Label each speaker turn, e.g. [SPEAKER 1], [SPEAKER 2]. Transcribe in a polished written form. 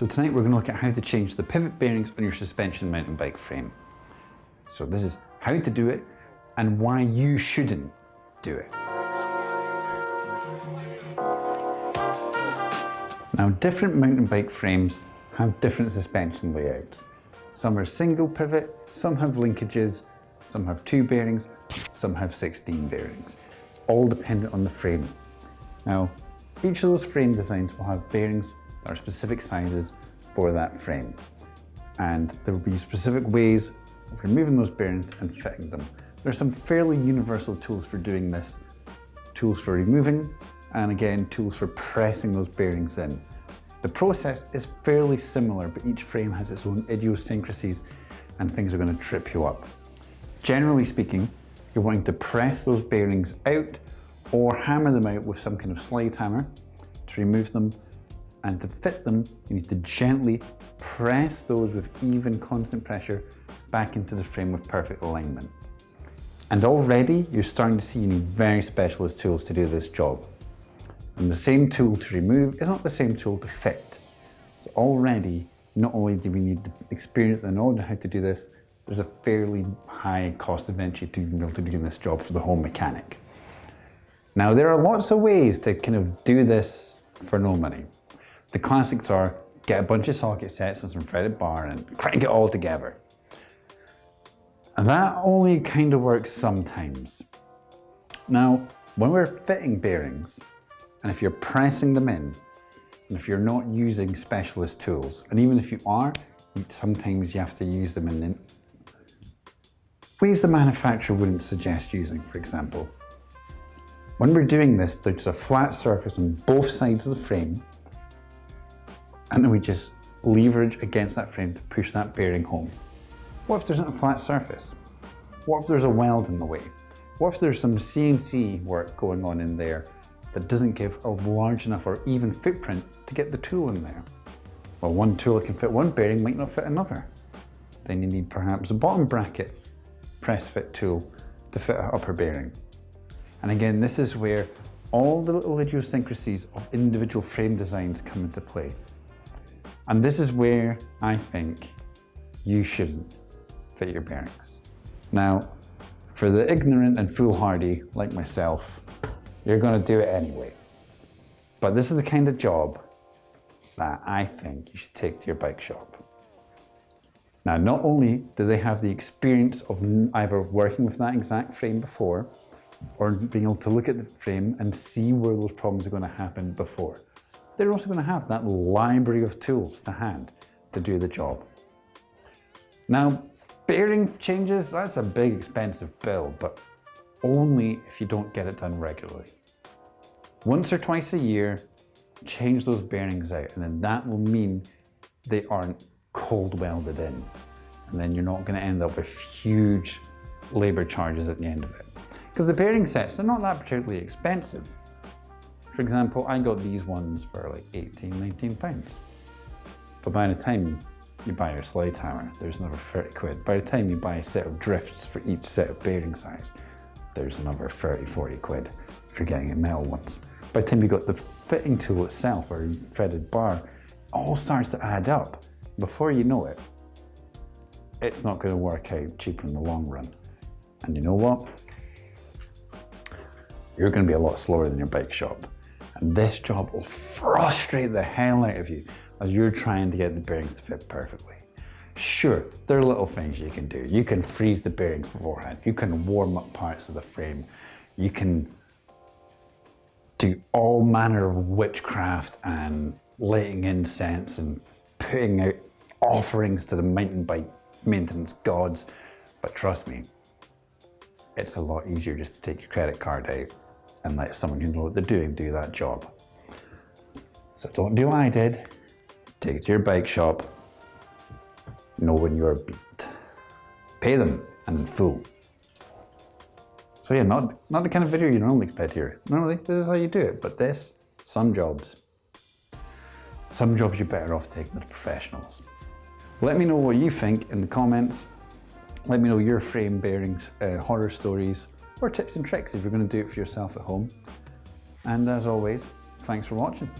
[SPEAKER 1] So tonight we're going to look at how to change the pivot bearings on your suspension mountain bike frame. So this is how to do it and why you shouldn't do it. Now, different mountain bike frames have different suspension layouts. Some are single pivot, some have linkages, some have 2 bearings, some have 16 bearings, all dependent on the frame. Now, each of those frame designs will have bearings that are specific sizes for that frame. And there will be specific ways of removing those bearings and fitting them. There are some fairly universal tools for doing this. Tools for removing, and again, tools for pressing those bearings in. The process is fairly similar, but each frame has its own idiosyncrasies and things are going to trip you up. Generally speaking, you're wanting to press those bearings out or hammer them out with some kind of slide hammer to remove them. And to fit them, you need to gently press those with even constant pressure back into the frame with perfect alignment. And already you're starting to see you need very specialist tools to do this job. And the same tool to remove is not the same tool to fit. So already, not only do we need the experience and knowledge of how to do this, there's a fairly high cost of entry to be able to do this job for the home mechanic. Now, there are lots of ways to kind of do this for no money. The classics are get a bunch of socket sets and some threaded bar and crank it all together. And that only kind of works sometimes. Now, when we're fitting bearings, and if you're pressing them in, and if you're not using specialist tools, and even if you are, sometimes you have to use them in ways the manufacturer wouldn't suggest using, for example. When we're doing this, there's a flat surface on both sides of the frame, and then we just leverage against that frame to push that bearing home. What if there's not a flat surface? What if there's a weld in the way? What if there's some CNC work going on in there that doesn't give a large enough or even footprint to get the tool in there? Well, one tool that can fit one bearing might not fit another. Then you need perhaps a bottom bracket press fit tool to fit an upper bearing. And again, this is where all the little idiosyncrasies of individual frame designs come into play. And this is where I think you shouldn't fit your bearings. Now, for the ignorant and foolhardy like myself, you're going to do it anyway. But this is the kind of job that I think you should take to your bike shop. Now, not only do they have the experience of either working with that exact frame before, or being able to look at the frame and see where those problems are going to happen before, they're also going to have that library of tools to hand to do the job. Now, bearing changes, that's a big expensive bill, but only if you don't get it done regularly. Once or twice a year, change those bearings out, and then that will mean they aren't cold welded in. And then you're not going to end up with huge labor charges at the end of it. Because the bearing sets, they're not that particularly expensive. For example, I got these ones for like 18, 19 pounds. But by the time you buy your slide hammer, there's another 30 quid. By the time you buy a set of drifts for each set of bearing size, there's another 30, 40 quid if you're getting a metal ones. By the time you got the fitting tool itself or threaded bar, it all starts to add up. Before you know it, it's not going to work out cheaper in the long run. And you know what? You're going to be a lot slower than your bike shop. And this job will frustrate the hell out of you as you're trying to get the bearings to fit perfectly. Sure, there are little things you can do. You can freeze the bearings beforehand. You can warm up parts of the frame. You can do all manner of witchcraft and lighting incense and putting out offerings to the mountain bike maintenance gods. But trust me, it's a lot easier just to take your credit card out and let someone who knows what they're doing do that job. So don't do what I did. Take it to your bike shop. Know when you're beat. Pay them and in full. So yeah, not the kind of video you normally expect here. Normally, this is how you do it, but this, some jobs you're better off taking to the professionals. Let me know what you think in the comments. Let me know your frame bearings, horror stories, or tips and tricks if you're going to do it for yourself at home. And as always, thanks for watching.